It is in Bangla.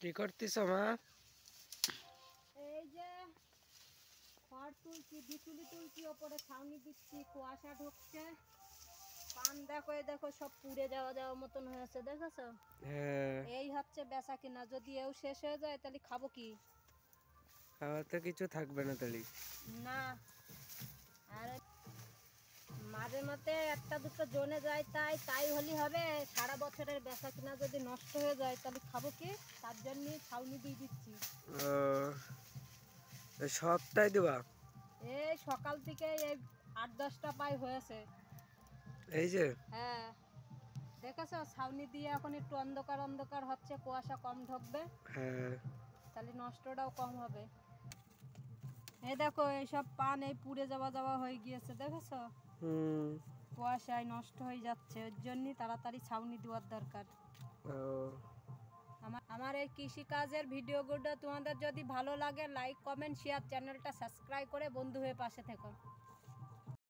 কি করতেছ মা? এই যে খড় তুলছি, বিচুলি তুলছি, ওপরে ছাউনি দিচ্ছি, কুয়াশা ঢুকছে। পান দেখো, এই দেখো সব পুড়ে যাওয়া যাওয়া মতন হয়েছে, দেখেছো? হ্যাঁ, এই হচ্ছে বেচা কিনা। যদি এও শেষ হয়ে যায় তাহলে খাবো কি? খাওয়াতে কিছু থাকবে না তাহলে। না। আর মাঝে মধ্যে একটা দুটো জনে যায়, তাই তাই হলি হবে। সারা বছরের বেচা কিনা যদি নষ্ট হয়ে যায় তাহলে খাবো কি? তার জন্যই ছাউনি দিয়ে দিচ্ছি। সবটাই দিবা? এই সকাল থেকে এই 8-10টা পাই হয়েছে। এই যে হ্যাঁ, দেখেছো ছাউনি দিয়ে এখন একটু অন্ধকার অন্ধকার হচ্ছে, কুয়াশা কম ঢুকবে, হ্যাঁ, তাহলে নষ্টটাও কম হবে। এই দেখো এইসব পান এই পুড়ে যাওয়া যাওয়া হয়ে গিয়েছে, দেখেছো? হুম, কুয়াশায় নষ্ট হয়ে যাচ্ছে, ওর জন্যই তাড়াতাড়ি ছাউনি দেওয়ার দরকার। ও, আমার এই কৃষিকাজের ভিডিওগুলো তোমাদের যদি ভালো লাগে, লাইক কমেন্ট শেয়ার, চ্যানেলটা সাবস্ক্রাইব করে বন্ধু হয়ে পাশে থেকো।